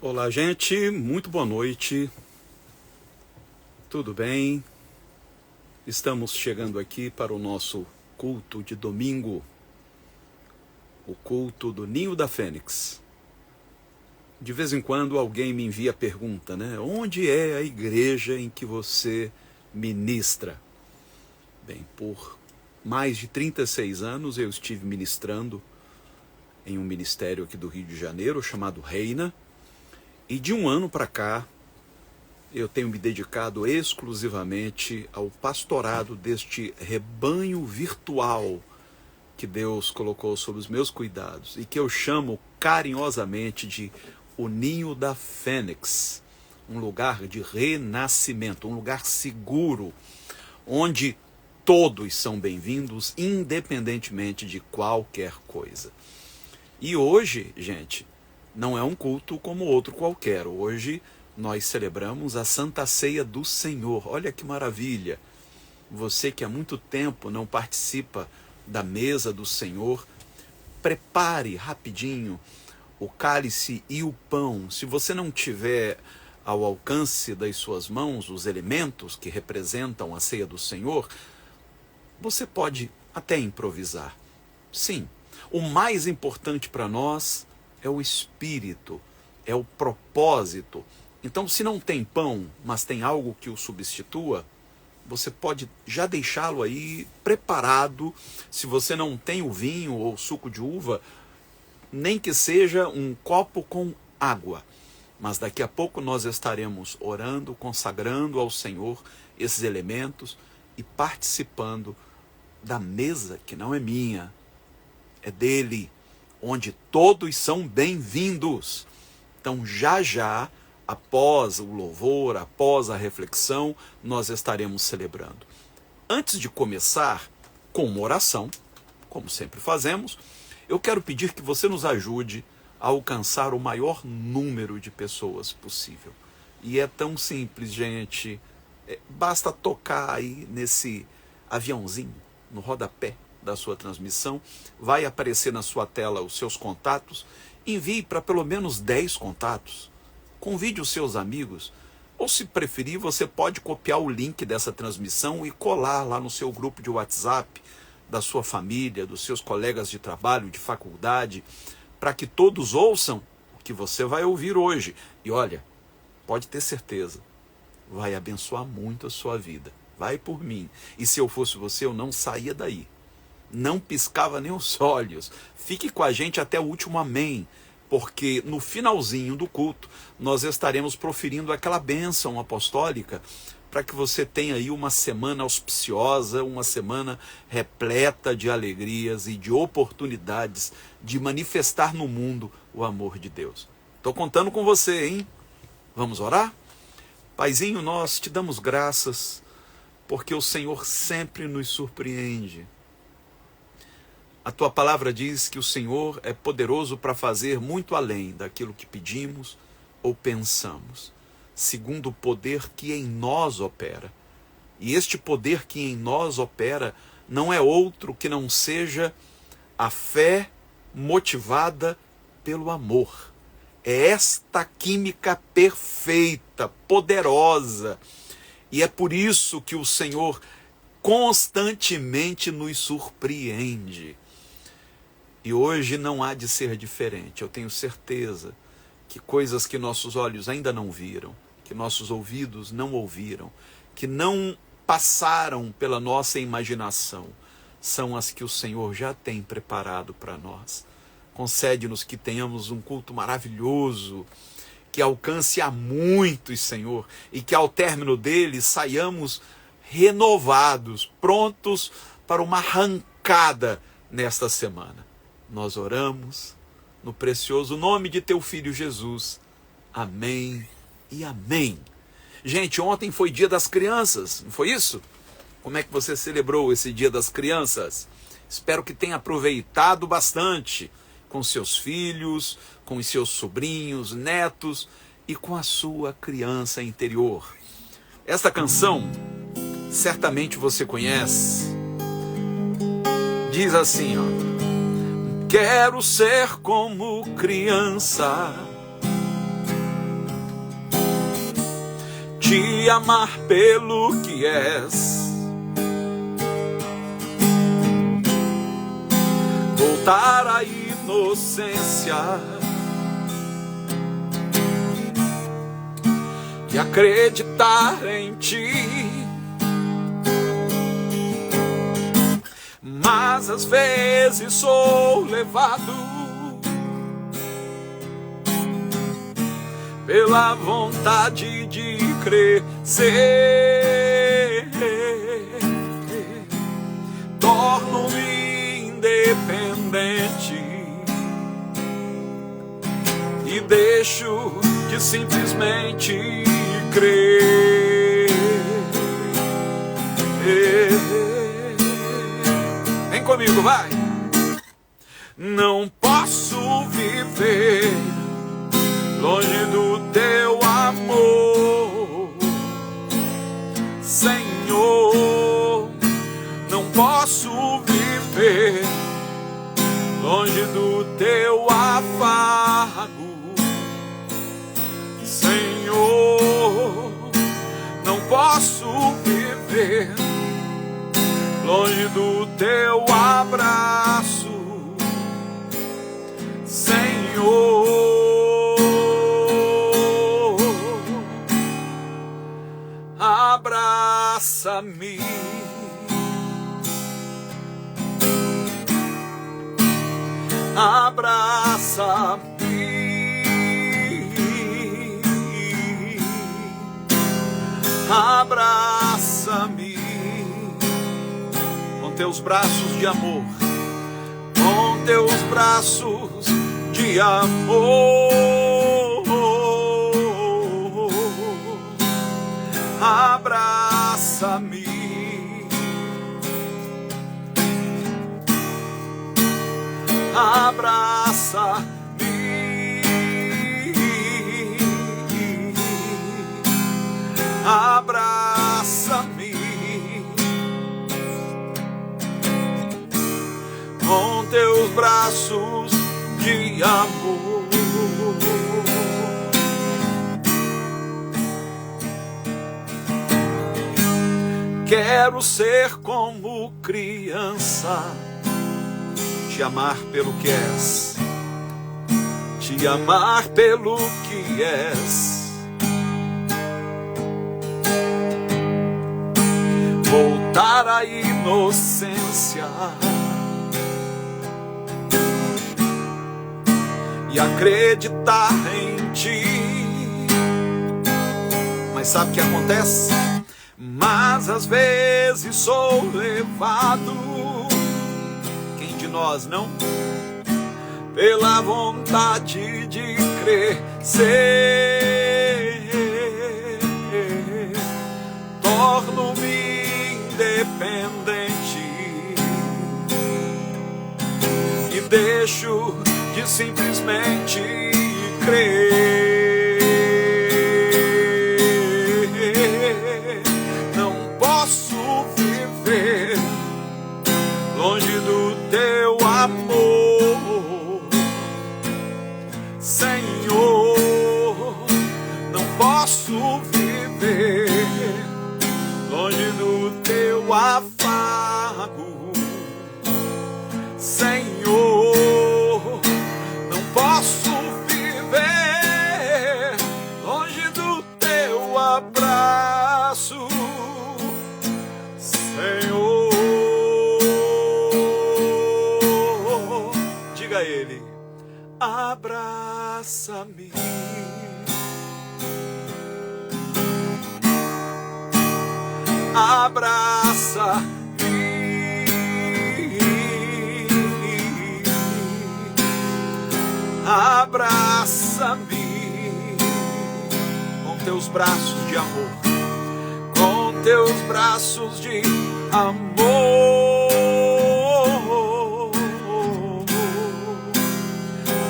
Olá, gente, muito boa noite, tudo bem? Estamos chegando aqui para o nosso culto de domingo, o culto do Ninho da Fênix. De vez em quando alguém me envia a pergunta, né? Onde é a igreja em que você ministra? Bem, por mais de 36 anos eu estive ministrando em um ministério aqui do Rio de Janeiro chamado Reina, e de um ano para cá eu tenho me dedicado exclusivamente ao pastorado deste rebanho virtual que Deus colocou sob os meus cuidados e que eu chamo carinhosamente de o Ninho da Fênix, um lugar de renascimento, um lugar seguro, onde todos são bem-vindos, independentemente de qualquer coisa. E hoje, gente, não é um culto como outro qualquer. Hoje nós celebramos a Santa Ceia do Senhor. Olha que maravilha! Você que há muito tempo não participa da mesa do Senhor, prepare rapidinho o cálice e o pão. Se você não tiver ao alcance das suas mãos os elementos que representam a ceia do Senhor, você pode até improvisar. Sim, o mais importante para nós é o espírito, é o propósito. Então, se não tem pão, mas tem algo que o substitua, você pode já deixá-lo aí preparado. Se você não tem o vinho ou suco de uva, nem que seja um copo com água. Mas daqui a pouco nós estaremos orando, consagrando ao Senhor esses elementos e participando da mesa que não é minha, é dele, onde todos são bem-vindos. Então, já, após o louvor, após a reflexão, nós estaremos celebrando. Antes de começar com uma oração, como sempre fazemos, eu quero pedir que você nos ajude a alcançar o maior número de pessoas possível. E é tão simples, gente. Basta tocar aí nesse aviãozinho, no rodapé da sua transmissão, vai aparecer na sua tela os seus contatos, envie para pelo menos 10 contatos, convide os seus amigos, ou se preferir, você pode copiar o link dessa transmissão e colar lá no seu grupo de WhatsApp, da sua família, dos seus colegas de trabalho, de faculdade, para que todos ouçam o que você vai ouvir hoje. E olha, pode ter certeza, vai abençoar muito a sua vida. Vai por mim. E se eu fosse você, eu não saía daí. Não piscava nem os olhos. Fique com a gente até o último amém, porque no finalzinho do culto nós estaremos proferindo aquela bênção apostólica para que você tenha aí uma semana auspiciosa, uma semana repleta de alegrias e de oportunidades de manifestar no mundo o amor de Deus. Estou contando com você, hein? Vamos orar? Paizinho, nós te damos graças porque o Senhor sempre nos surpreende. A tua palavra diz que o Senhor é poderoso para fazer muito além daquilo que pedimos ou pensamos, segundo o poder que em nós opera. E este poder que em nós opera não é outro que não seja a fé motivada pelo amor. É esta química perfeita, poderosa. E é por isso que o Senhor constantemente nos surpreende. E hoje não há de ser diferente. Eu tenho certeza que coisas que nossos olhos ainda não viram, que nossos ouvidos não ouviram, que não passaram pela nossa imaginação, são as que o Senhor já tem preparado para nós. Concede-nos que tenhamos um culto maravilhoso, que alcance a muitos, Senhor, e que ao término dele saiamos renovados, prontos para uma arrancada nesta semana. Nós oramos no precioso nome de teu Filho Jesus. Amém e amém. Gente, ontem foi Dia das Crianças, não foi isso? Como é que você celebrou esse Dia das Crianças? Espero que tenha aproveitado bastante com seus filhos, com os seus sobrinhos, netos e com a sua criança interior. Esta canção, certamente você conhece. Diz assim, ó: quero ser como criança, te amar pelo que és, voltar à inocência e acreditar em ti. Mas às vezes sou levado pela vontade de crescer, torno-me independente e deixo de simplesmente crer. Vem comigo, vai! Não posso viver longe do teu amor, Senhor. Não posso viver longe do teu afago, Senhor. Não posso viver longe do teu abraço, Senhor. Abraça-me, abraça-me, abraça-me com teus braços de amor, com teus braços de amor. Abraça-me, abraça-me, abraça-me com teus braços de amor. Quero ser como criança, te amar pelo que és, te amar pelo que és, voltar à inocência e acreditar em ti. Mas sabe o que acontece? Mas às vezes sou levado, quem de nós não? Pela vontade de crescer, torno-me independente e deixo de simplesmente crer. Longe do teu amor, Senhor. Não posso viver longe do teu afago, Senhor. Não posso viver longe do teu abraço, Senhor. Diga a Ele: abraça-me, abraça-me, abraça-me com teus braços de amor, com teus braços de amor.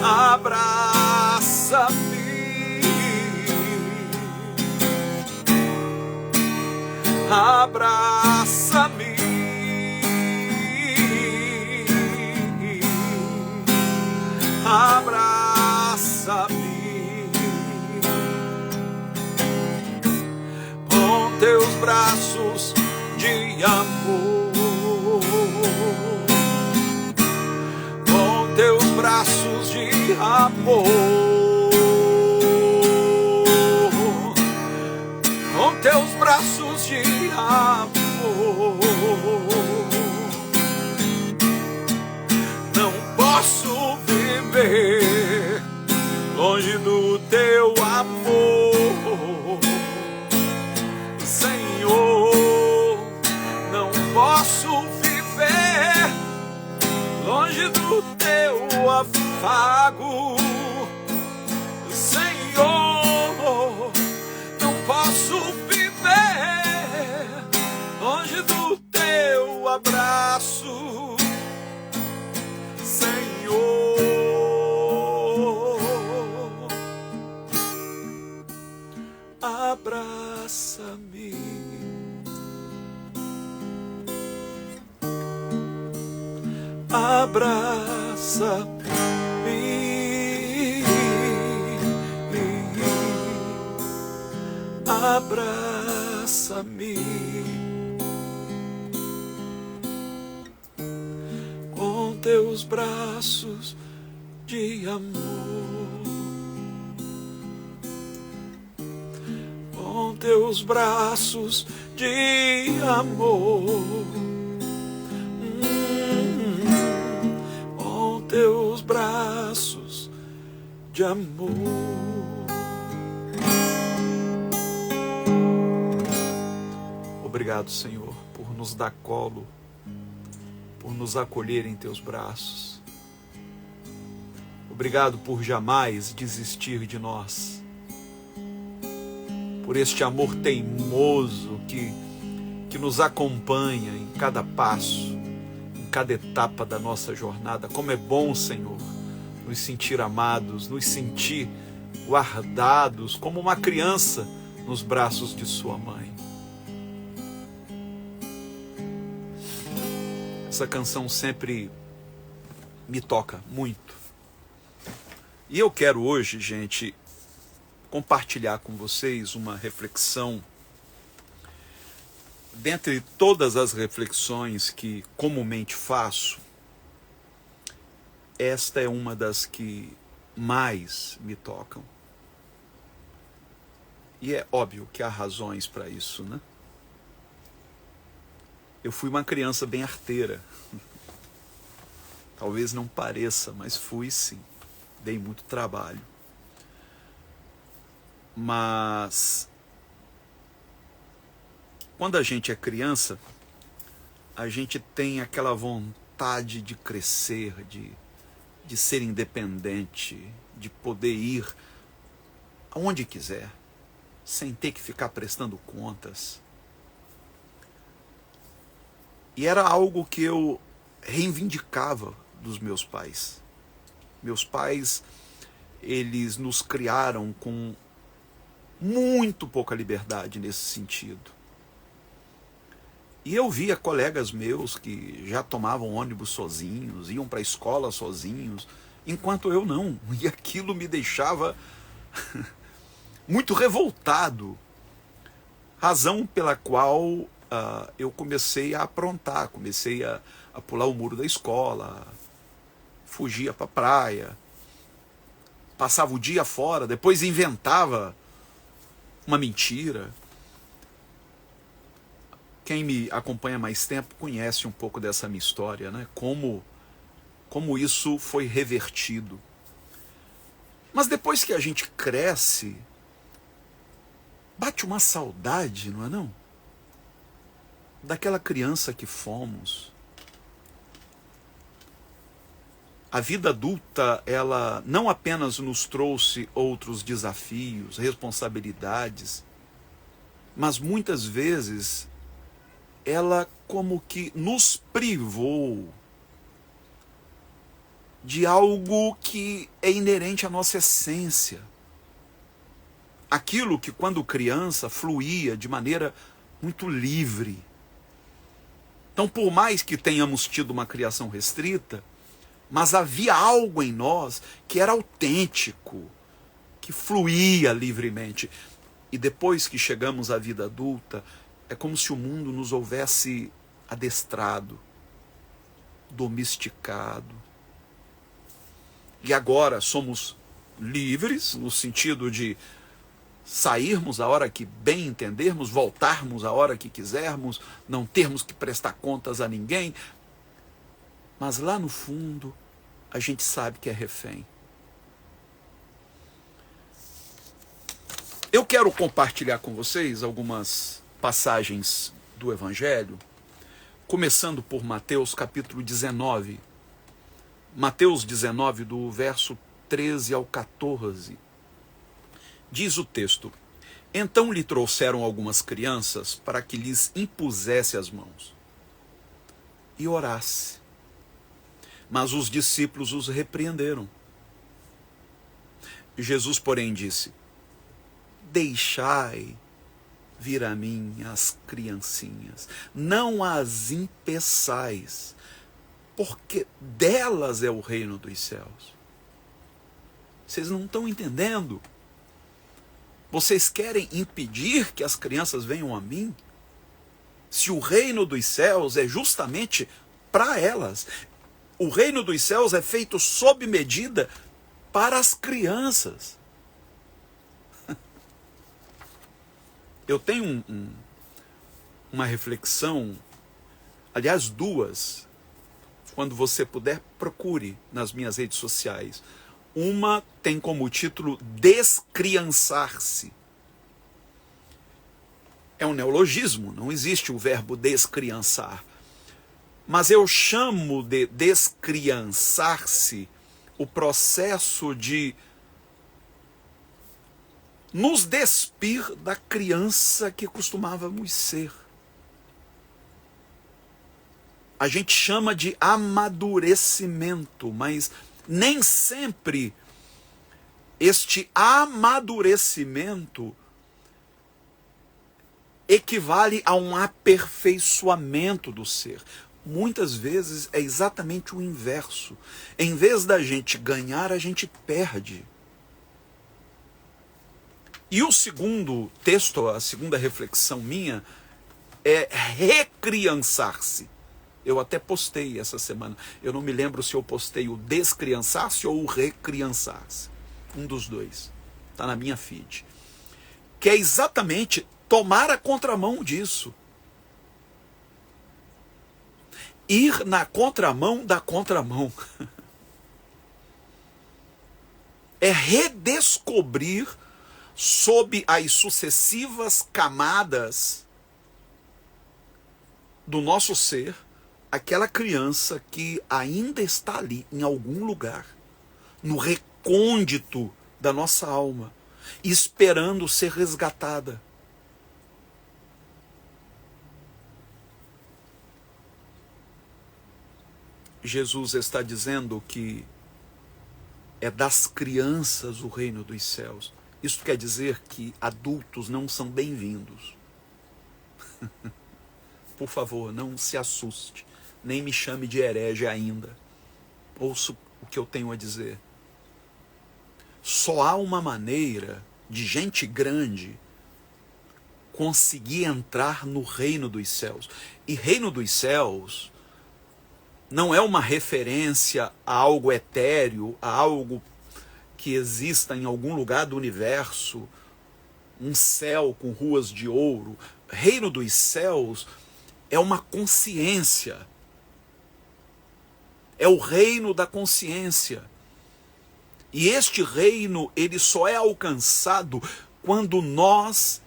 Abraça-me, abraça-me, abraça-me braços de amor, com teus braços de amor, com teus braços de amor. Não posso viver longe do teu amor, Senhor. Não posso viver longe do teu afago, Senhor. Não posso viver longe do teu abraço, Senhor. Abraça-me, abraça-me, abraça-me, com teus braços de amor, com teus braços de amor, com teus braços de amor. Obrigado, Senhor, por nos dar colo, por nos acolher em teus braços. Obrigado por jamais desistir de nós, por este amor teimoso que nos acompanha em cada passo, em cada etapa da nossa jornada. Como é bom, Senhor, nos sentir amados, nos sentir guardados como uma criança nos braços de sua mãe. Essa canção sempre me toca muito. E eu quero hoje, gente, compartilhar com vocês uma reflexão. Dentre todas as reflexões que comumente faço, esta é uma das que mais me tocam. E é óbvio que há razões para isso, né? Eu fui uma criança bem arteira. Talvez não pareça, mas fui sim. Dei muito trabalho. Mas quando a gente é criança, a gente tem aquela vontade de crescer, de ser independente, de poder ir aonde quiser, sem ter que ficar prestando contas. E era algo que eu reivindicava dos meus pais. Meus pais, eles nos criaram com muito pouca liberdade nesse sentido. E eu via colegas meus que já tomavam ônibus sozinhos, iam para a escola sozinhos, enquanto eu não. E aquilo me deixava muito revoltado. Razão pela qual eu comecei a aprontar, comecei a pular o muro da escola, fugia para a praia, passava o dia fora, depois inventava uma mentira. Quem me acompanha mais tempo conhece um pouco dessa minha história, né? Como isso foi revertido. Mas depois que a gente cresce, bate uma saudade, não é não? Daquela criança que fomos. A vida adulta, ela não apenas nos trouxe outros desafios, responsabilidades, mas muitas vezes ela como que nos privou de algo que é inerente à nossa essência. Aquilo que quando criança fluía de maneira muito livre. Então, por mais que tenhamos tido uma criação restrita, mas havia algo em nós que era autêntico, que fluía livremente. E depois que chegamos à vida adulta, É como se o mundo nos houvesse adestrado, domesticado. E agora somos livres, no sentido de sairmos a hora que bem entendermos, voltarmos a hora que quisermos, não termos que prestar contas a ninguém. Mas lá no fundo, a gente sabe que é refém. Eu quero compartilhar com vocês algumas passagens do Evangelho, começando por Mateus capítulo 19. Mateus 19, do verso 13 ao 14. Diz o texto: Então lhe trouxeram algumas crianças para que lhes impusesse as mãos e orasse. Mas os discípulos os repreenderam. Jesus, porém, disse: Deixai vir a mim as criancinhas, não as impeçais, porque delas é o reino dos céus. Vocês não estão entendendo? Vocês querem impedir que as crianças venham a mim? Se o reino dos céus é justamente para elas. O reino dos céus é feito sob medida para as crianças. Eu tenho uma reflexão, aliás, duas. Quando você puder, procure nas minhas redes sociais. Uma tem como título Descriançar-se. É um neologismo, não existe o verbo descriançar. Mas eu chamo de descriançar-se o processo de nos despir da criança que costumávamos ser. A gente chama de amadurecimento, mas nem sempre este amadurecimento equivale a um aperfeiçoamento do ser. Muitas vezes é exatamente o inverso. Em vez da gente ganhar, a gente perde. E o segundo texto, a segunda reflexão minha, é recriançar-se. Eu até postei essa semana. Eu não me lembro se eu postei o descriançar-se ou o recriançar-se. Um dos dois. Está na minha feed. Que é exatamente tomar a contramão disso. Ir na contramão da contramão. É redescobrir sob as sucessivas camadas do nosso ser, aquela criança que ainda está ali, em algum lugar, no recôndito da nossa alma, esperando ser resgatada. Jesus está dizendo que é das crianças o reino dos céus. Isso quer dizer que adultos não são bem-vindos. Por favor, não se assuste. Nem me chame de herege ainda. Ouça o que eu tenho a dizer. Só há uma maneira de gente grande conseguir entrar no reino dos céus. E reino dos céus não é uma referência a algo etéreo, a algo que exista em algum lugar do universo, um céu com ruas de ouro. Reino dos céus é uma consciência. É o reino da consciência. E este reino, ele só é alcançado quando nós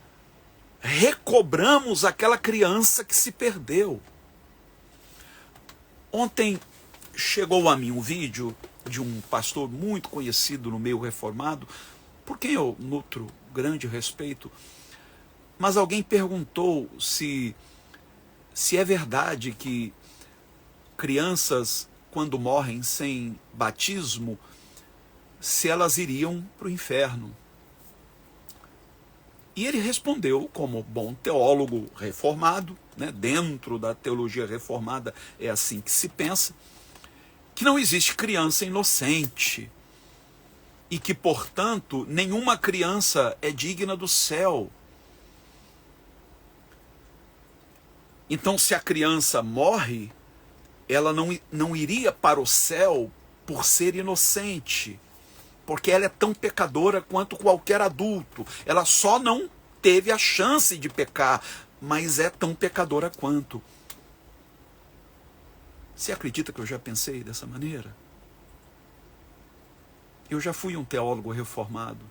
recobramos aquela criança que se perdeu. Ontem chegou a mim um vídeo de um pastor muito conhecido no meio reformado, por quem eu nutro grande respeito, mas alguém perguntou se é verdade que crianças, quando morrem sem batismo, se elas iriam para o inferno. E ele respondeu, como bom teólogo reformado, né, dentro da teologia reformada é assim que se pensa, que não existe criança inocente e que, portanto, nenhuma criança é digna do céu. Então, se a criança morre, ela não iria para o céu por ser inocente, porque ela é tão pecadora quanto qualquer adulto. Ela só não teve a chance de pecar, mas é tão pecadora quanto. Você acredita que eu já pensei dessa maneira? Eu já fui um teólogo reformado.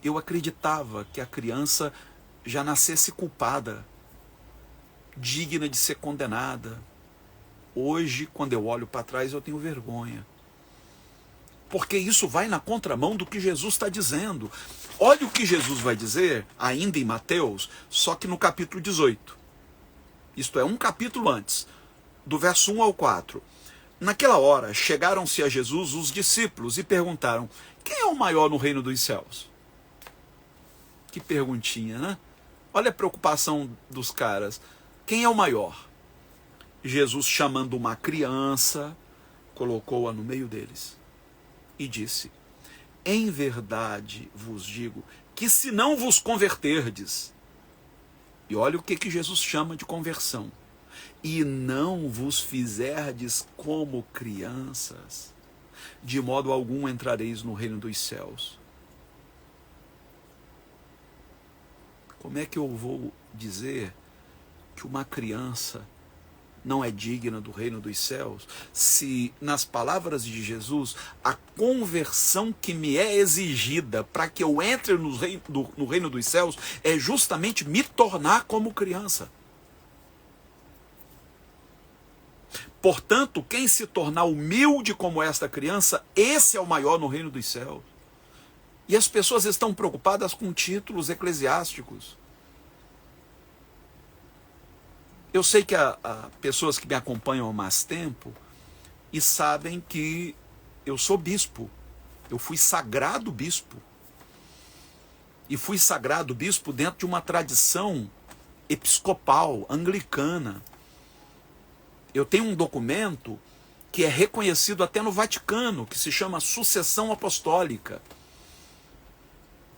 Eu acreditava que a criança já nascesse culpada, digna de ser condenada. Hoje, quando eu olho para trás, eu tenho vergonha. Porque isso vai na contramão do que Jesus está dizendo. Olha o que Jesus vai dizer, ainda em Mateus, só que no capítulo 18. Isto é, um capítulo antes, do verso 1 ao 4. Naquela hora, chegaram-se a Jesus os discípulos e perguntaram: quem é o maior no reino dos céus? Que perguntinha, né? Olha a preocupação dos caras. Quem é o maior? Jesus, chamando uma criança, colocou-a no meio deles e disse: em verdade vos digo que se não vos converterdes, e olha o que Jesus chama de conversão, e não vos fizerdes como crianças, de modo algum entrareis no reino dos céus. Como é que eu vou dizer que uma criança não é digna do reino dos céus, se, nas palavras de Jesus, a conversão que me é exigida para que eu entre no reino dos céus é justamente me tornar como criança? Portanto, quem se tornar humilde como esta criança, esse é o maior no reino dos céus. E as pessoas estão preocupadas com títulos eclesiásticos. Eu sei que há pessoas que me acompanham há mais tempo e sabem que eu sou bispo. Eu fui sagrado bispo. E fui sagrado bispo dentro de uma tradição episcopal, anglicana. Eu tenho um documento que é reconhecido até no Vaticano, que se chama Sucessão Apostólica.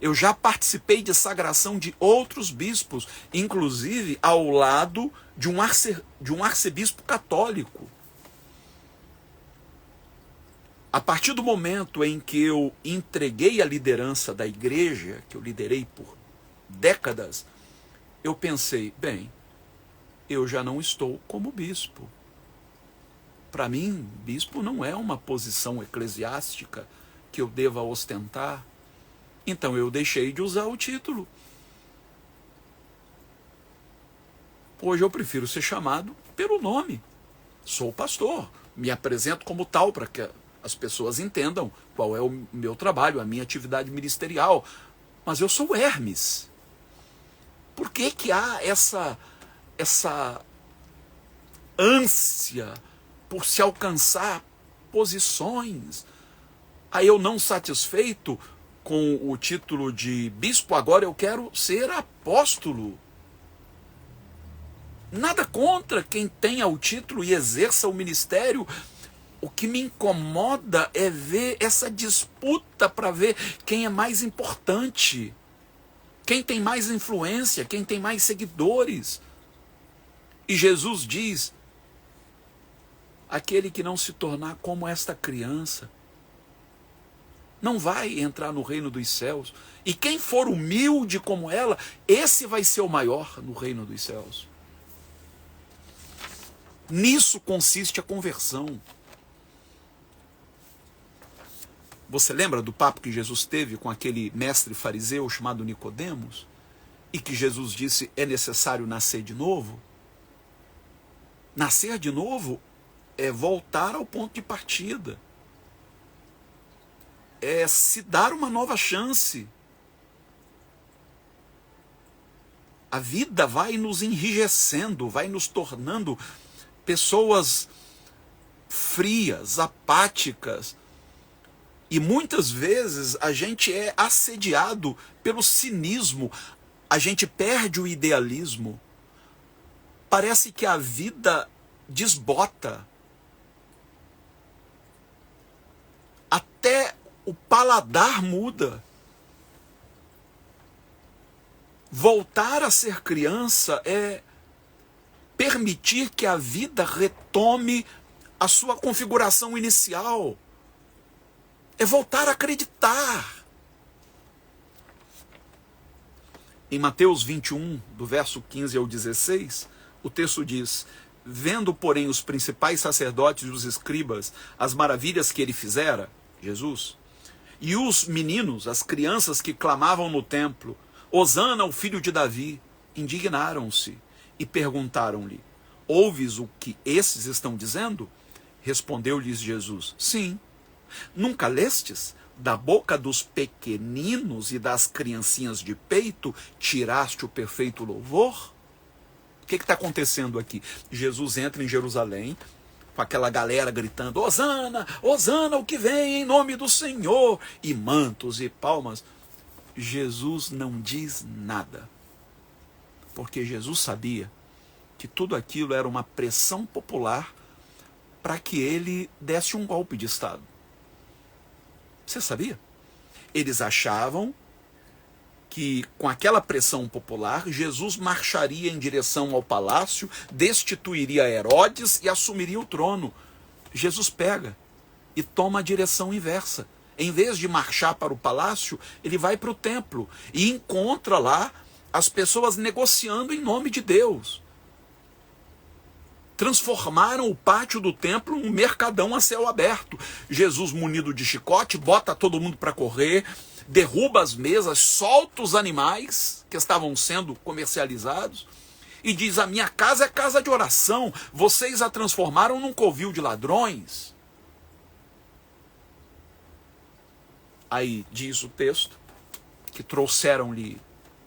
Eu já participei de sagração de outros bispos, inclusive ao lado de um arcebispo católico. A partir do momento em que eu entreguei a liderança da igreja, que eu liderei por décadas, eu pensei, bem, eu já não estou como bispo. Para mim, bispo não é uma posição eclesiástica que eu deva ostentar. Então eu deixei de usar o título. Hoje eu prefiro ser chamado pelo nome. Sou pastor, me apresento como tal para que as pessoas entendam qual é o meu trabalho, a minha atividade ministerial. Mas eu sou Hermes. Por que que há essa ânsia por se alcançar posições? Aí eu, não satisfeito com o título de bispo, agora eu quero ser apóstolo. Nada contra quem tenha o título e exerça o ministério. O que me incomoda é ver essa disputa para ver quem é mais importante, quem tem mais influência, quem tem mais seguidores. E Jesus diz: aquele que não se tornar como esta criança não vai entrar no reino dos céus. E quem for humilde como ela, esse vai ser o maior no reino dos céus. Nisso consiste a conversão. Você lembra do papo que Jesus teve com aquele mestre fariseu chamado Nicodemos? E que Jesus disse: é necessário nascer de novo? Nascer de novo é voltar ao ponto de partida. É se dar uma nova chance. A vida vai nos enrijecendo, vai nos tornando pessoas frias, apáticas. E muitas vezes a gente é assediado pelo cinismo, a gente perde o idealismo. Parece que a vida desbota. Até o paladar muda. Voltar a ser criança é permitir que a vida retome a sua configuração inicial. É voltar a acreditar. Em Mateus 21, do verso 15 ao 16, o texto diz: vendo, porém, os principais sacerdotes e os escribas as maravilhas que ele fizera, Jesus, e os meninos, as crianças que clamavam no templo, Hosana, o filho de Davi, indignaram-se e perguntaram-lhe: ouves o que esses estão dizendo? Respondeu-lhes Jesus: sim. Nunca lestes? Da boca dos pequeninos e das criancinhas de peito tiraste o perfeito louvor? O que está acontecendo aqui? Jesus entra em Jerusalém com aquela galera gritando: Hosana, Hosana, o que vem em nome do Senhor, e mantos e palmas. Jesus não diz nada, porque Jesus sabia que tudo aquilo era uma pressão popular para que ele desse um golpe de Estado. Você sabia? Eles achavam que com aquela pressão popular, Jesus marcharia em direção ao palácio, destituiria Herodes e assumiria o trono. Jesus pega e toma a direção inversa. Em vez de marchar para o palácio, ele vai para o templo e encontra lá as pessoas negociando em nome de Deus. Transformaram o pátio do templo num mercadão a céu aberto. Jesus, munido de chicote, bota todo mundo para correr, derruba as mesas, solta os animais que estavam sendo comercializados e diz: a minha casa é casa de oração, vocês a transformaram num covil de ladrões. Aí diz o texto que trouxeram-lhe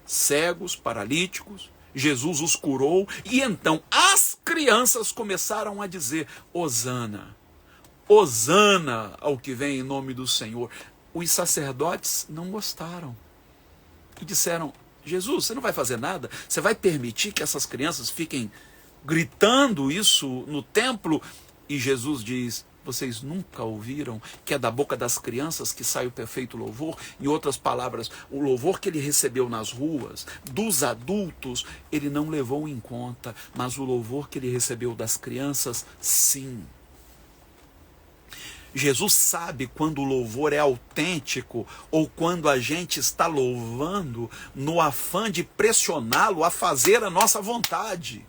cegos, paralíticos, Jesus os curou, e então as crianças começaram a dizer: Hosana, Hosana ao que vem em nome do Senhor. Os sacerdotes não gostaram e disseram: Jesus, você não vai fazer nada? Você vai permitir que essas crianças fiquem gritando isso no templo? E Jesus diz: vocês nunca ouviram que é da boca das crianças que sai o perfeito louvor? Em outras palavras, o louvor que ele recebeu nas ruas, dos adultos, ele não levou em conta, mas o louvor que ele recebeu das crianças, sim. Jesus sabe quando o louvor é autêntico ou quando a gente está louvando no afã de pressioná-lo a fazer a nossa vontade.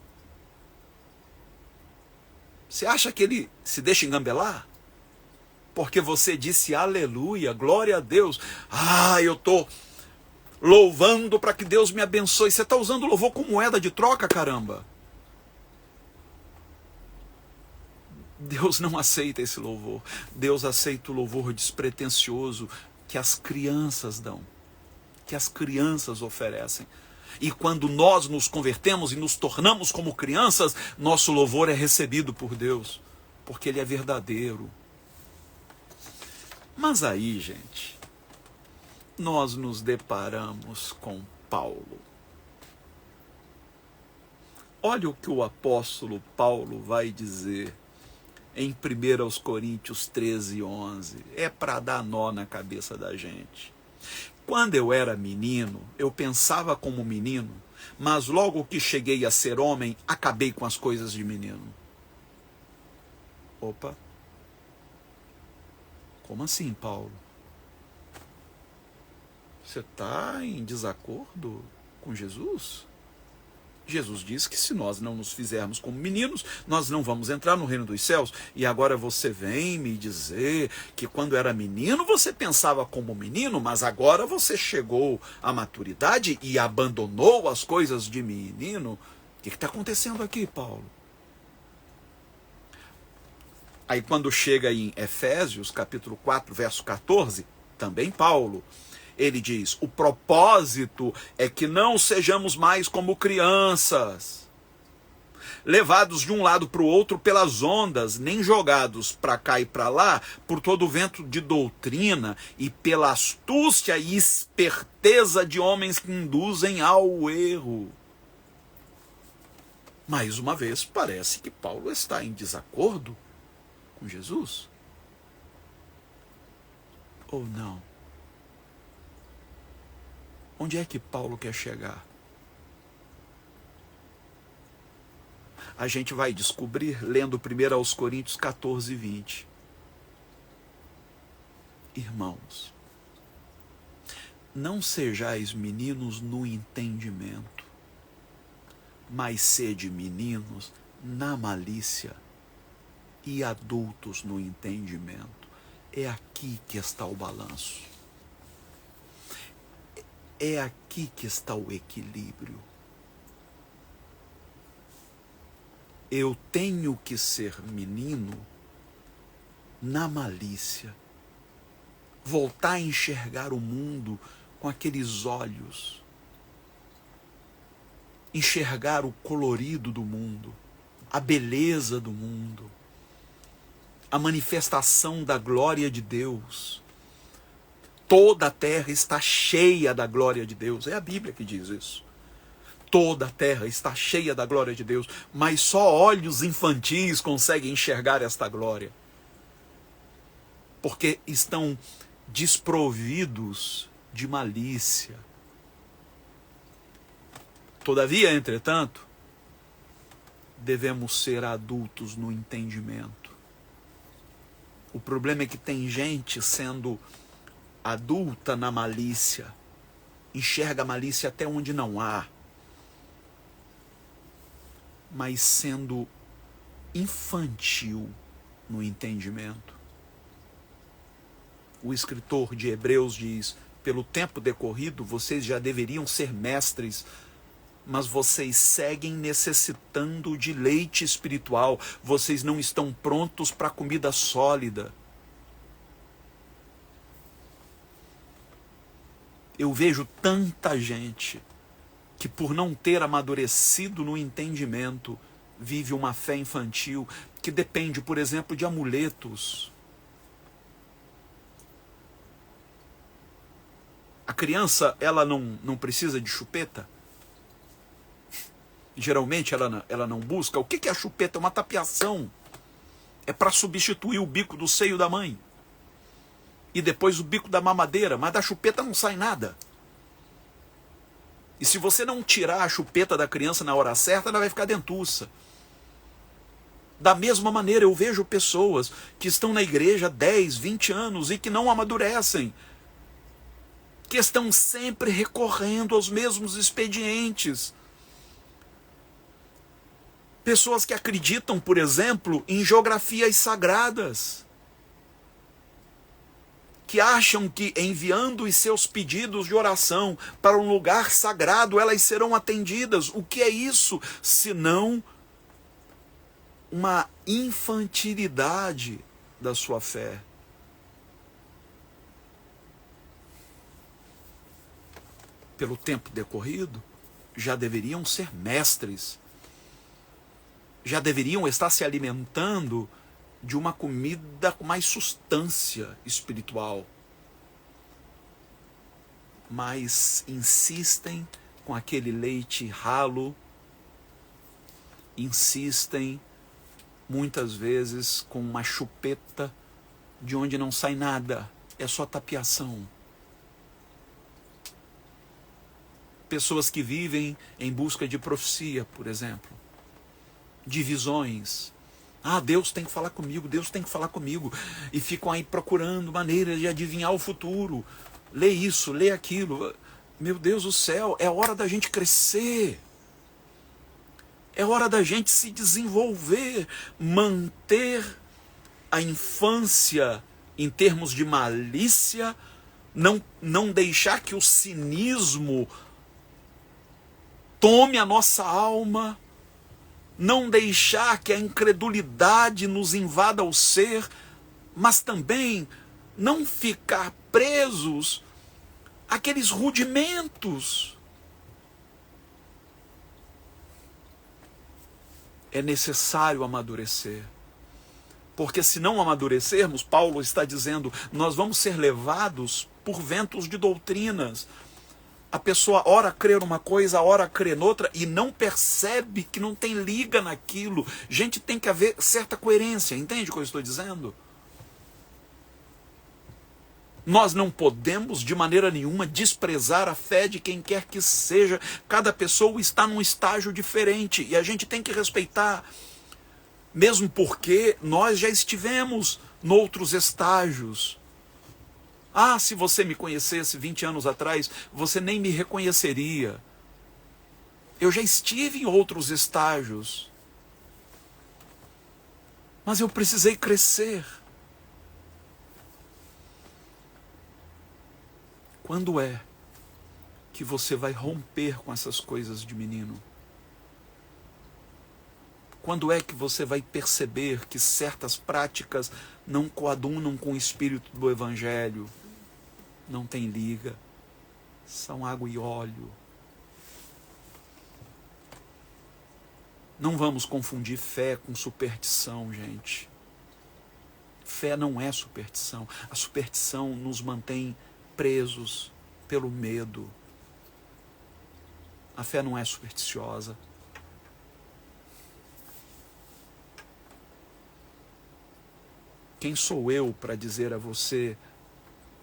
Você acha que ele se deixa engambelar? Porque você disse aleluia, glória a Deus. Eu estou louvando para que Deus me abençoe. Você está usando o louvor como moeda de troca, caramba. Deus não aceita esse louvor. Deus aceita o louvor despretensioso que as crianças dão, que as crianças oferecem. E quando nós nos convertemos e nos tornamos como crianças, nosso louvor é recebido por Deus, porque ele é verdadeiro. Mas aí, gente, nós nos deparamos com Paulo. Olha o que o apóstolo Paulo vai dizer em 1 Coríntios 13:11. É para dar nó na cabeça da gente. Quando eu era menino, eu pensava como menino, mas logo que cheguei a ser homem, acabei com as coisas de menino. Opa! Como assim, Paulo? Você está em desacordo com Jesus? Jesus disse que se nós não nos fizermos como meninos, nós não vamos entrar no reino dos céus. E agora você vem me dizer que quando era menino você pensava como menino, mas agora você chegou à maturidade e abandonou as coisas de menino. O que está acontecendo aqui, Paulo? Aí quando chega em Efésios, capítulo 4, verso 14, também Paulo, ele diz: o propósito é que não sejamos mais como crianças, levados de um lado para o outro pelas ondas, nem jogados para cá e para lá por todo o vento de doutrina e pela astúcia e esperteza de homens que induzem ao erro. Mais uma vez, parece que Paulo está em desacordo com Jesus. Ou não? Onde é que Paulo quer chegar? a gente vai descobrir lendo 1 Coríntios 14, 20. Irmãos, não sejais meninos no entendimento, mas sede meninos na malícia e adultos no entendimento. É aqui que está o balanço. É aqui que está o equilíbrio. Eu tenho que ser menino na malícia, voltar a enxergar o mundo com aqueles olhos, enxergar o colorido do mundo, a beleza do mundo, a manifestação da glória de Deus. Toda a terra está cheia da glória de Deus. É a Bíblia que diz isso. Toda a terra está cheia da glória de Deus, mas só olhos infantis conseguem enxergar esta glória, porque estão desprovidos de malícia. Todavia, entretanto, devemos ser adultos no entendimento. O problema é que tem gente sendo adulta na malícia, enxerga a malícia até onde não há, mas sendo infantil no entendimento. O escritor de Hebreus diz: pelo tempo decorrido, vocês já deveriam ser mestres, mas vocês seguem necessitando de leite espiritual. Vocês não estão prontos para comida sólida. Eu vejo tanta gente que, por não ter amadurecido no entendimento, vive uma fé infantil que depende, por exemplo, de amuletos. A criança, ela não precisa de chupeta? Geralmente ela não busca. O que é a chupeta? É uma tapiação. É para substituir o bico do seio da mãe. E depois o bico da mamadeira. Mas da chupeta não sai nada. E se você não tirar a chupeta da criança na hora certa, ela vai ficar dentuça. Da mesma maneira, eu vejo pessoas que estão na igreja há 10, 20 anos e que não amadurecem. Que estão sempre recorrendo aos mesmos expedientes. Pessoas que acreditam, por exemplo, em geografias sagradas. Que acham que enviando os seus pedidos de oração para um lugar sagrado, elas serão atendidas. O que é isso, senão uma infantilidade da sua fé? Pelo tempo decorrido, já deveriam ser mestres. Já deveriam estar se alimentando de uma comida com mais substância espiritual. Mas insistem com aquele leite ralo, insistem muitas vezes com uma chupeta de onde não sai nada, é só tapiação. Pessoas que vivem em busca de profecia, por exemplo, de visões. Ah, Deus tem que falar comigo, Deus tem que falar comigo. E ficam aí procurando maneiras de adivinhar o futuro. Lê isso, lê aquilo. Meu Deus do céu, é hora da gente crescer. É hora da gente se desenvolver. Manter a infância em termos de malícia. Não deixar que o cinismo tome a nossa alma. Não deixar que a incredulidade nos invada o ser, mas também não ficar presos àqueles rudimentos. É necessário amadurecer, porque se não amadurecermos, Paulo está dizendo, nós vamos ser levados por ventos de doutrinas. A pessoa ora crê numa coisa, ora crê noutra e não percebe que não tem liga naquilo. Gente, tem que haver certa coerência, entende o que eu estou dizendo? Nós não podemos, de maneira nenhuma, desprezar a fé de quem quer que seja. Cada pessoa está num estágio diferente e a gente tem que respeitar, mesmo porque nós já estivemos noutros estágios. Ah, se você me conhecesse 20 anos atrás, você nem me reconheceria. Eu já estive em outros estágios. Mas eu precisei crescer. Quando é que você vai romper com essas coisas de menino? Quando é que você vai perceber que certas práticas não coadunam com o espírito do Evangelho? Não tem liga, são água e óleo. Não vamos confundir fé com superstição, gente. Fé não é superstição. A superstição nos mantém presos pelo medo. A fé não é supersticiosa. Quem sou eu para dizer a você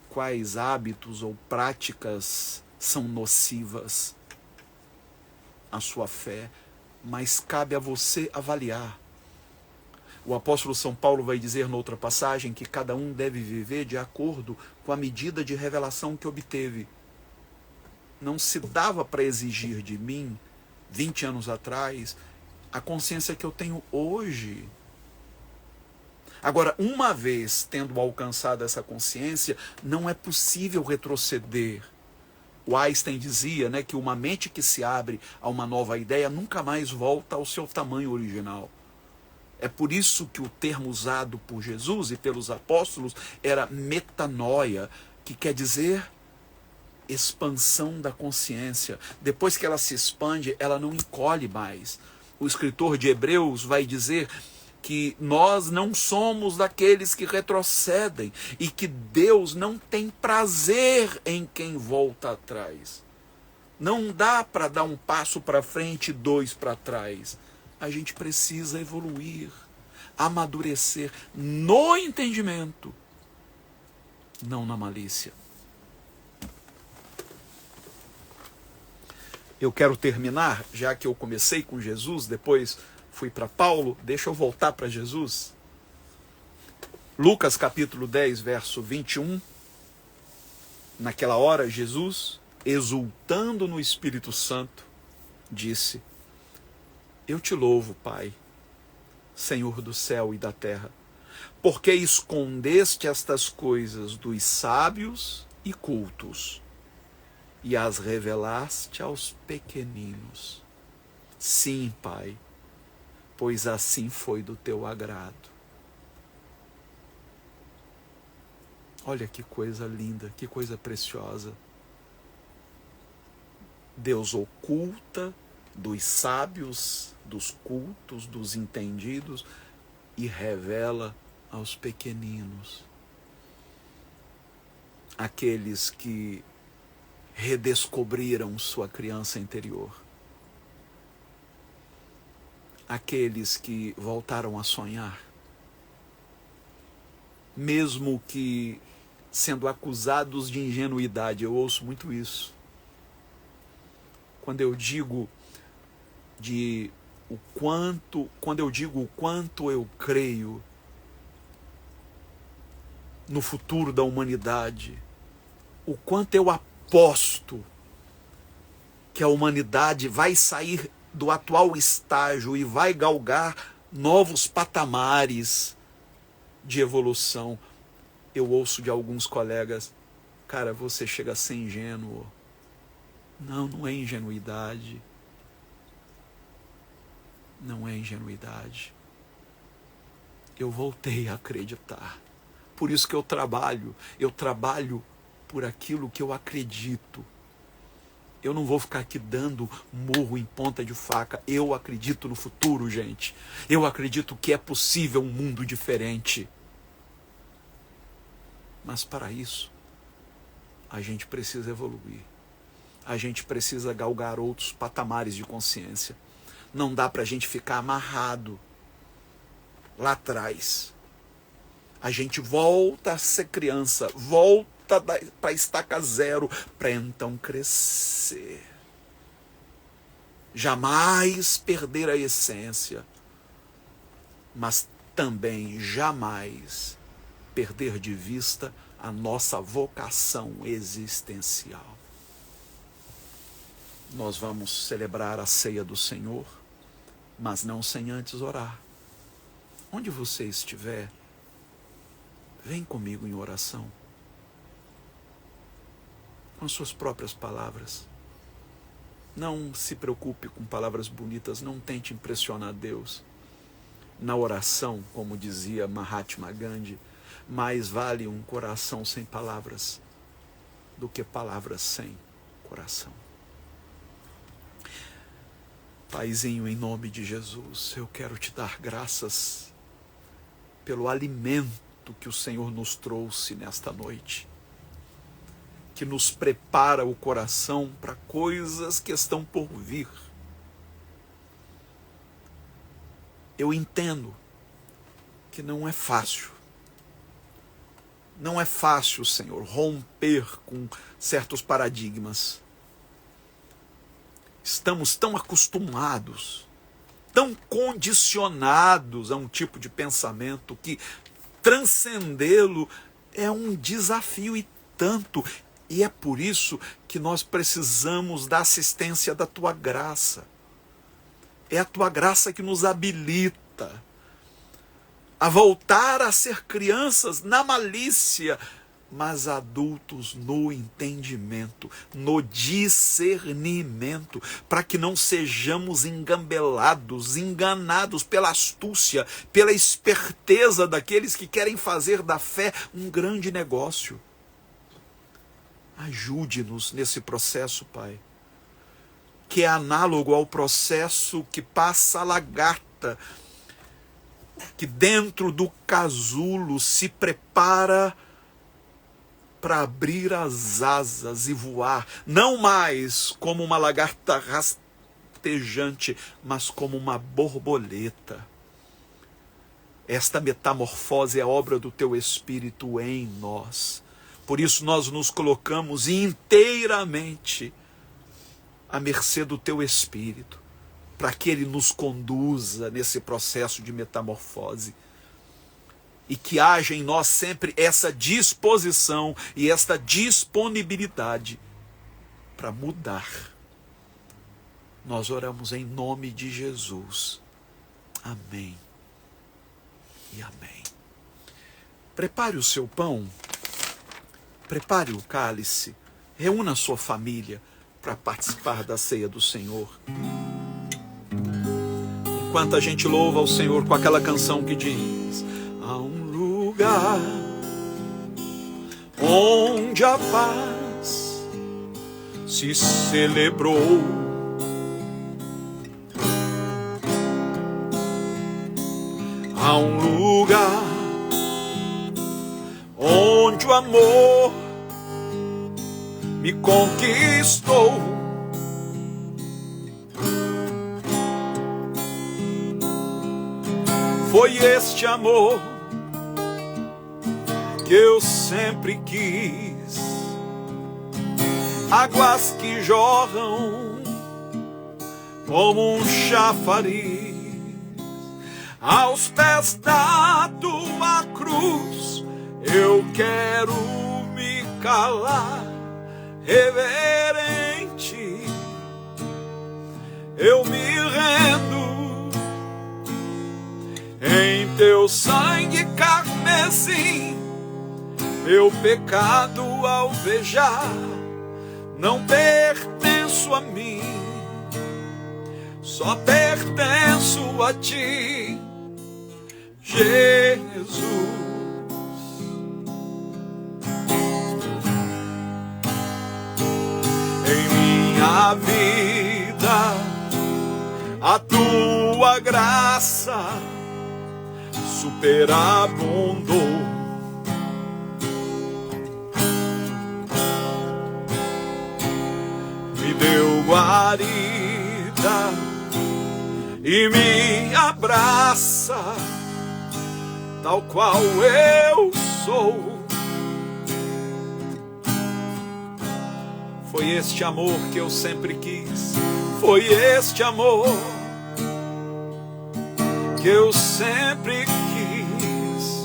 quais hábitos ou práticas são nocivas à sua fé? Mas cabe a você avaliar. O apóstolo São Paulo vai dizer noutra passagem que cada um deve viver de acordo com a medida de revelação que obteve. Não se dava para exigir de mim, 20 anos atrás, a consciência que eu tenho hoje. Agora, uma vez tendo alcançado essa consciência, não é possível retroceder. O Einstein dizia, né, que uma mente que se abre a uma nova ideia nunca mais volta ao seu tamanho original. É por isso que o termo usado por Jesus e pelos apóstolos era metanoia, que quer dizer expansão da consciência. Depois que ela se expande, ela não encolhe mais. O escritor de Hebreus vai dizer que nós não somos daqueles que retrocedem e que Deus não tem prazer em quem volta atrás. Não dá para dar um passo para frente e 2 para trás. A gente precisa evoluir, amadurecer no entendimento, não na malícia. Eu quero terminar, já que eu comecei com Jesus, depois fui para Paulo, deixa eu voltar para Jesus. Lucas capítulo 10, verso 21. Naquela hora, Jesus, exultando no Espírito Santo, disse: Eu te louvo, Pai, Senhor do céu e da terra, porque escondeste estas coisas dos sábios e cultos e as revelaste aos pequeninos. Sim, Pai, pois assim foi do teu agrado. Olha que coisa linda, que coisa preciosa. Deus oculta dos sábios, dos cultos, dos entendidos e revela aos pequeninos. Aqueles que redescobriram sua criança interior. Aqueles que voltaram a sonhar. Mesmo que sendo acusados de ingenuidade, eu ouço muito isso. Quando eu digo o quanto eu creio no futuro da humanidade, o quanto eu aposto que a humanidade vai sair do atual estágio e vai galgar novos patamares de evolução, eu ouço de alguns colegas: cara, você chega a ser ingênuo. Não, não é ingenuidade. Não é ingenuidade. Eu voltei a acreditar. Por isso que eu trabalho por aquilo que eu acredito. Eu não vou ficar aqui dando murro em ponta de faca. Eu acredito no futuro, gente. Eu acredito que é possível um mundo diferente. Mas para isso, a gente precisa evoluir. A gente precisa galgar outros patamares de consciência. Não dá para a gente ficar amarrado lá atrás. A gente volta a ser criança, volta volta para a estaca zero, para então crescer. Jamais perder a essência, mas também jamais perder de vista a nossa vocação existencial. Nós vamos celebrar a ceia do Senhor, mas não sem antes orar. Onde você estiver, vem comigo em oração, com as suas próprias palavras. Não se preocupe com palavras bonitas, não tente impressionar Deus. Na oração, como dizia Mahatma Gandhi, mais vale um coração sem palavras do que palavras sem coração. Paizinho, em nome de Jesus, eu quero te dar graças pelo alimento que o Senhor nos trouxe nesta noite, que nos prepara o coração para coisas que estão por vir. Eu entendo que não é fácil. Não é fácil, Senhor, romper com certos paradigmas. Estamos tão acostumados, tão condicionados a um tipo de pensamento que transcendê-lo é um desafio e tanto. E é por isso que nós precisamos da assistência da Tua graça. É a Tua graça que nos habilita a voltar a ser crianças na malícia, mas adultos no entendimento, no discernimento, para que não sejamos engambelados, enganados pela astúcia, pela esperteza daqueles que querem fazer da fé um grande negócio. Ajude-nos nesse processo, Pai, que é análogo ao processo que passa a lagarta, que dentro do casulo se prepara para abrir as asas e voar, não mais como uma lagarta rastejante, mas como uma borboleta. Esta metamorfose é obra do Teu Espírito em nós. Por isso nós nos colocamos inteiramente à mercê do Teu Espírito, para que Ele nos conduza nesse processo de metamorfose. E que haja em nós sempre essa disposição e esta disponibilidade para mudar. Nós oramos em nome de Jesus. Amém e amém. Prepare o seu pão, prepare o cálice, reúna a sua família para participar da ceia do Senhor. Enquanto a gente louva ao Senhor com aquela canção que diz: há um lugar onde a paz se celebrou, há um lugar onde o amor me conquistou. Foi este amor que eu sempre quis, águas que jorram como um chafariz, aos pés da Tua cruz eu quero me calar, reverente, eu me rendo em Teu sangue carmesim. Meu pecado alvejar não pertenço a mim, só pertenço a Ti, Jesus. Em minha vida a Tua graça superabundou. Me deu guarida e me abraça, tal qual eu sou. Foi este amor que eu sempre quis, foi este amor que eu sempre quis.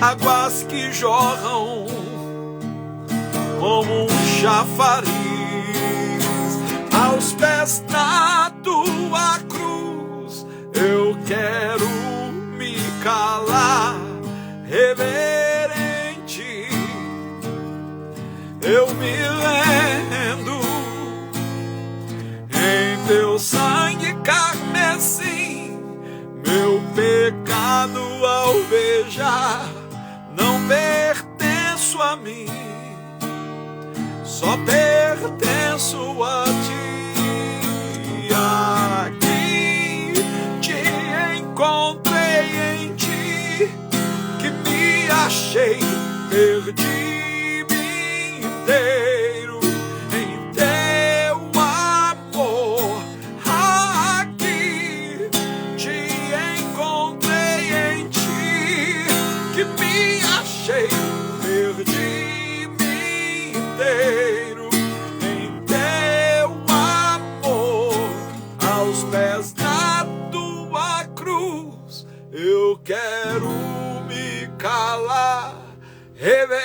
Águas que jorram como um chafariz aos pés da tua cruz. Eu quero me calar, reverente. Eu me rendo em teu sangue carmesim. Meu pecado alvejar, não pertenço a mim, só pertenço a ti. Aqui te encontrei, em ti que me achei, perdi-me inteiro em teu amor. Aqui te encontrei, em ti que me achei, perdi-me inteiro em teu amor. Aos pés da tua cruz eu quero me calar, reverente.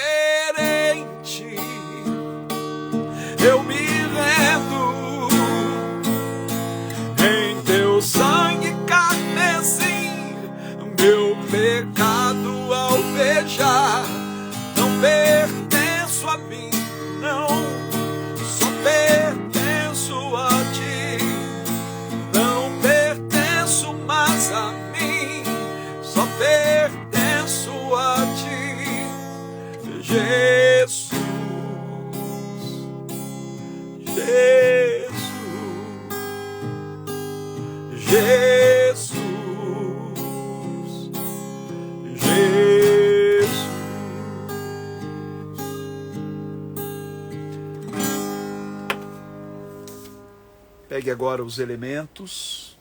Eu me rendo em teu sangue carmesim. Meu pecado alvejar, não pertenço a mim, não, só pertenço a ti. Não pertenço mais a mim, só pertenço a ti. Jesus, Jesus, Jesus, Jesus. Pegue agora os elementos,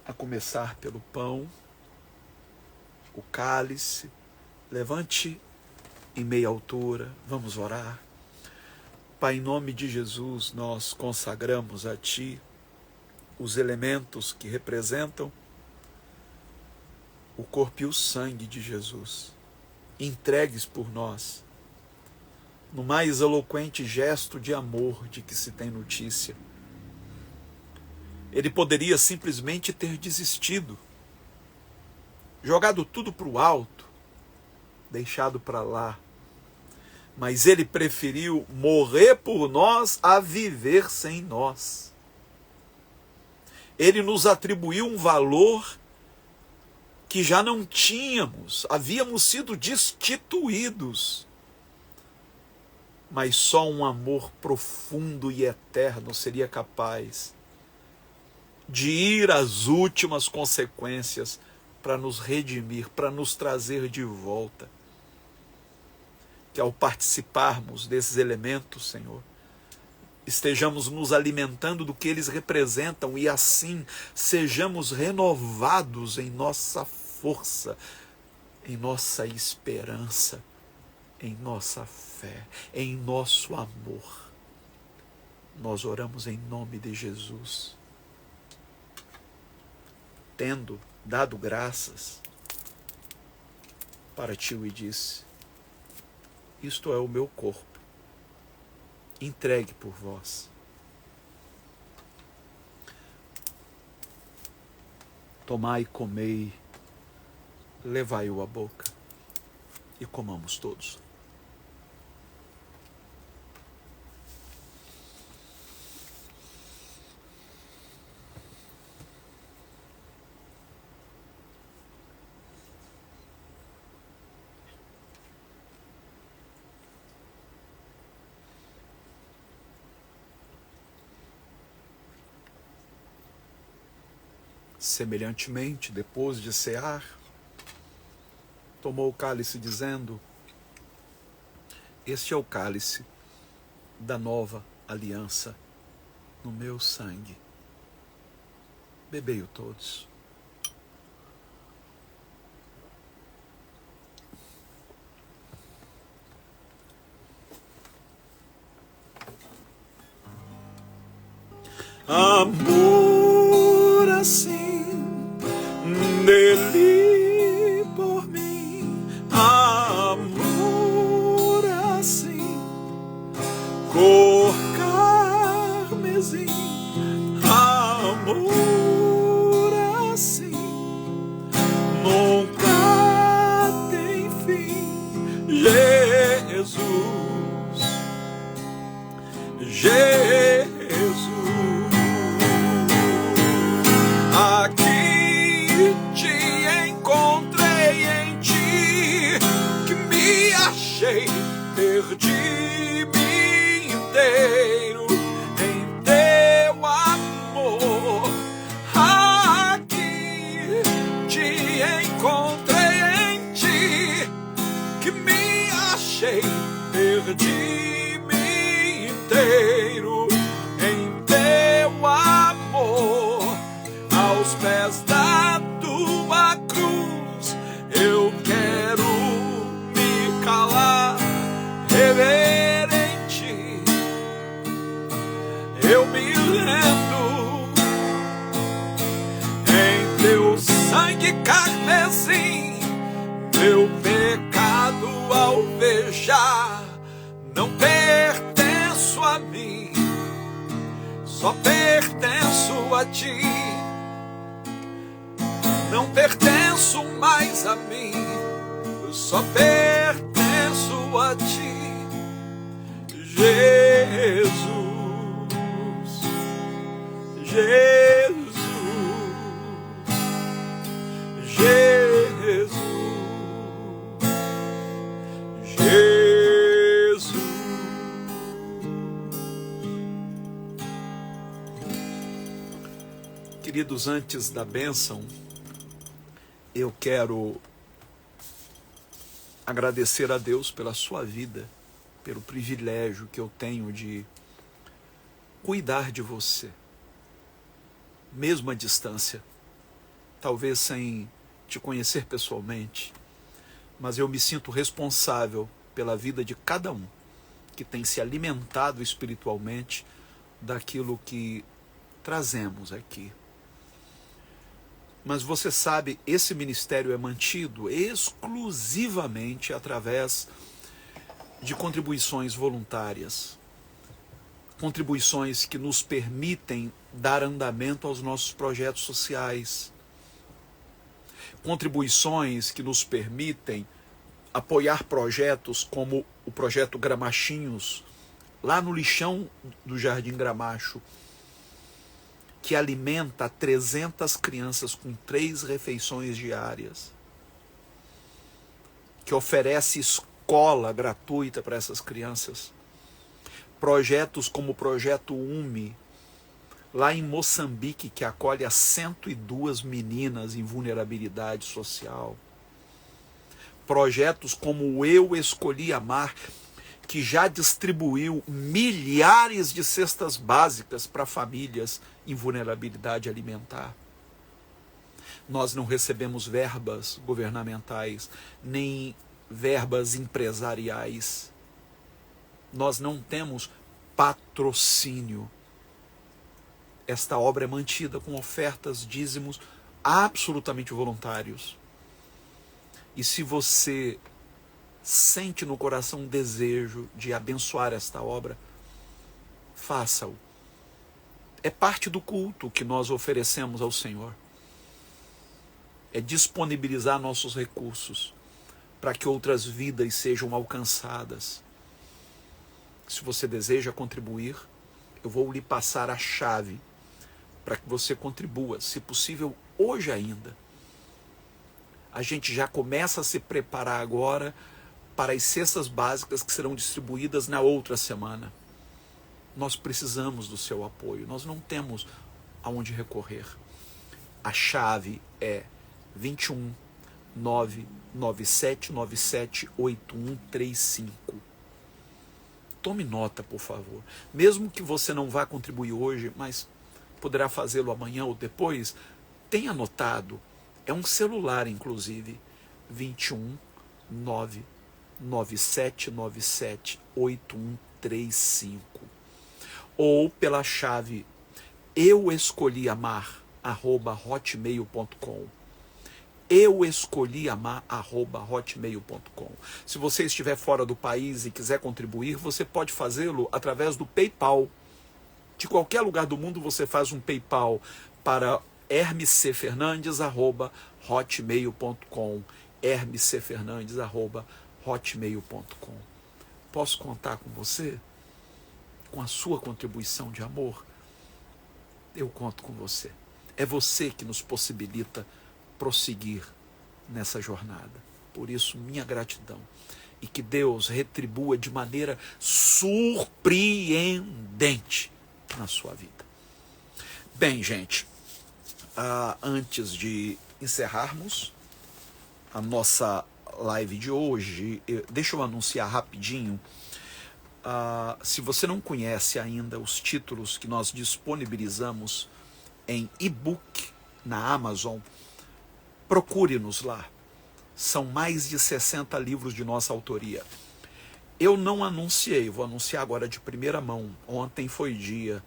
a começar pelo pão, o cálice. Levante em meia altura, vamos orar. Pai, em nome de Jesus, nós consagramos a Ti os elementos que representam o corpo e o sangue de Jesus, entregues por nós, no mais eloquente gesto de amor de que se tem notícia. Ele poderia simplesmente ter desistido, jogado tudo para o alto, deixado para lá. Mas ele preferiu morrer por nós a viver sem nós. Ele nos atribuiu um valor que já não tínhamos, havíamos sido destituídos. Mas só um amor profundo e eterno seria capaz de ir às últimas consequências para nos redimir, para nos trazer de volta. Que ao participarmos desses elementos, Senhor, estejamos nos alimentando do que eles representam e assim sejamos renovados em nossa força, em nossa esperança, em nossa fé, em nosso amor. Nós oramos em nome de Jesus. Tendo dado graças, partiu e disse: isto é o meu corpo, entregue por vós. Tomai e comei, levai-o à boca e comamos todos. Semelhantemente, depois de cear, tomou o cálice, dizendo: este é o cálice da nova aliança no meu sangue. Bebei-o todos. amor assim dele por mim, amor assim, cor carmesim, amor assim, nunca tem fim. Jesus, aqui te encontrei, em ti que me achei, perdi-me inteiro em teu amor. Aqui te encontrei, em ti que me achei, perdi-me inteiro em teu amor. Aos pés da tua cruz eu quero me calar, reverente, eu me rendo em teu sangue carmesim. Meu pecado alvejar, não pertenço a mim, só pertenço a ti. Não pertenço mais a mim, só pertenço a ti. Jesus, Jesus, Jesus, Jesus. Queridos, antes da bênção, eu quero agradecer a Deus pela sua vida, pelo privilégio que eu tenho de cuidar de você, mesmo à distância, talvez sem te conhecer pessoalmente, mas eu me sinto responsável pela vida de cada um que tem se alimentado espiritualmente daquilo que trazemos aqui. Mas você sabe, esse ministério é mantido exclusivamente através de contribuições voluntárias. Contribuições que nos permitem dar andamento aos nossos projetos sociais. Contribuições que nos permitem apoiar projetos como o projeto Gramachinhos, lá no lixão do Jardim Gramacho, que alimenta 300 crianças com 3 refeições diárias, que oferece escola gratuita para essas crianças. Projetos como o Projeto UME, lá em Moçambique, que acolhe as 102 meninas em vulnerabilidade social. Projetos como o Eu Escolhi Amar, que já distribuiu milhares de cestas básicas para famílias em vulnerabilidade alimentar. Nós não recebemos verbas governamentais, nem verbas empresariais. Nós não temos patrocínio. Esta obra é mantida com ofertas, dízimos absolutamente voluntários. E se você sente no coração um desejo de abençoar esta obra, faça-o. É parte do culto que nós oferecemos ao Senhor. É disponibilizar nossos recursos para que outras vidas sejam alcançadas. Se você deseja contribuir, eu vou lhe passar a chave para que você contribua, se possível, hoje ainda. A gente já começa a se preparar agora para as cestas básicas que serão distribuídas na outra semana. Nós precisamos do seu apoio, nós não temos aonde recorrer. A chave é 21 99797 8135. Tome nota, por favor. Mesmo que você não vá contribuir hoje, mas poderá fazê-lo amanhã ou depois, tenha anotado. É um celular, inclusive. 21 99797 8135. Ou pela chave euescolhiamar@hotmail.com. euescolhiamar@hotmail.com. Se você estiver fora do país e quiser contribuir, você pode fazê-lo através do PayPal. De qualquer lugar do mundo você faz um PayPal para hermescfernandes@hotmail.com. hermescfernandes@hotmail.com. Posso contar com você? Com a sua contribuição de amor? Eu conto com você. É você que nos possibilita prosseguir nessa jornada. Por isso, minha gratidão. E que Deus retribua de maneira surpreendente na sua vida. Bem, gente, antes de encerrarmos a nossa live de hoje, deixa eu anunciar rapidinho. Se você não conhece ainda os títulos que nós disponibilizamos em e-book na Amazon, procure-nos lá. São mais de 60 livros de nossa autoria. Eu não anunciei, vou anunciar agora de primeira mão. Ontem foi dia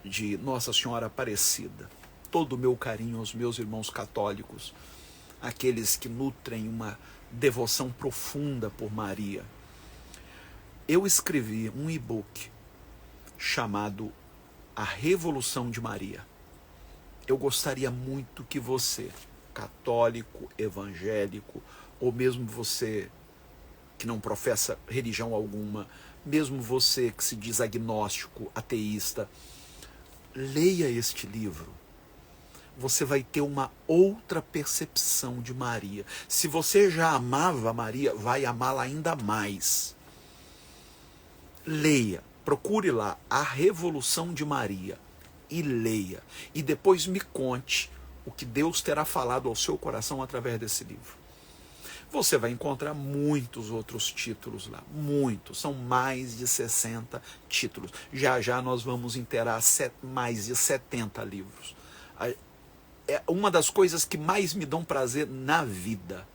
de Nossa Senhora Aparecida. Todo o meu carinho aos meus irmãos católicos, aqueles que nutrem uma devoção profunda por Maria. Eu escrevi um e-book chamado A Revolução de Maria. Eu gostaria muito que você, católico, evangélico, ou mesmo você que não professa religião alguma, mesmo você que se diz agnóstico, ateísta, leia este livro. Você vai ter uma outra percepção de Maria. Se você já amava Maria, vai amá-la ainda mais. Leia, procure lá A Revolução de Maria e leia. E depois me conte o que Deus terá falado ao seu coração através desse livro. Você vai encontrar muitos outros títulos lá, muitos, são mais de 60 títulos. Já já nós vamos inteirar mais de 70 livros. É uma das coisas que mais me dão prazer na vida.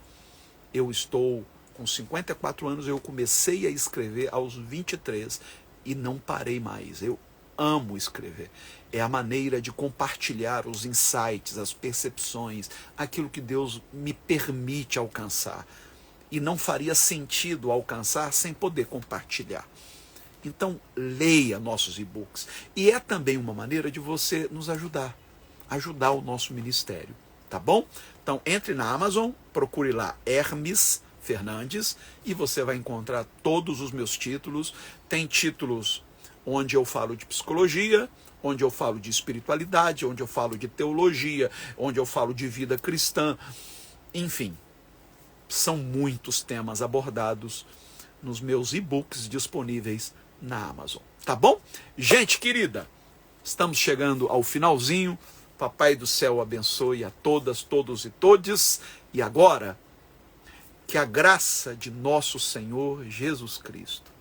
Eu estou com 54 anos, eu comecei a escrever aos 23 e não parei mais. Eu amo escrever. É a maneira de compartilhar os insights, as percepções, aquilo que Deus me permite alcançar. E não faria sentido alcançar sem poder compartilhar. Então, leia nossos e-books. E é também uma maneira de você nos ajudar o nosso ministério, tá bom? Então, entre na Amazon, procure lá Hermes Fernandes e você vai encontrar todos os meus títulos. Tem títulos onde eu falo de psicologia, onde eu falo de espiritualidade, onde eu falo de teologia, onde eu falo de vida cristã. Enfim, são muitos temas abordados nos meus e-books disponíveis na Amazon. Tá bom? Gente querida, estamos chegando ao finalzinho. Papai do céu abençoe a todas, todos e todes. E agora, que a graça de nosso Senhor Jesus Cristo,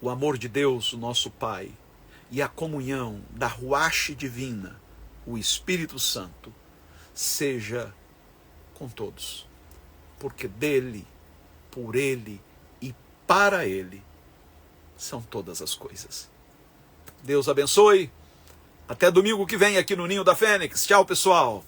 o amor de Deus, o nosso Pai, e a comunhão da Ruach Divina, o Espírito Santo, seja com todos. Porque dele, por ele e para ele são todas as coisas. Deus abençoe. Até domingo que vem aqui no Ninho da Fênix. Tchau, pessoal.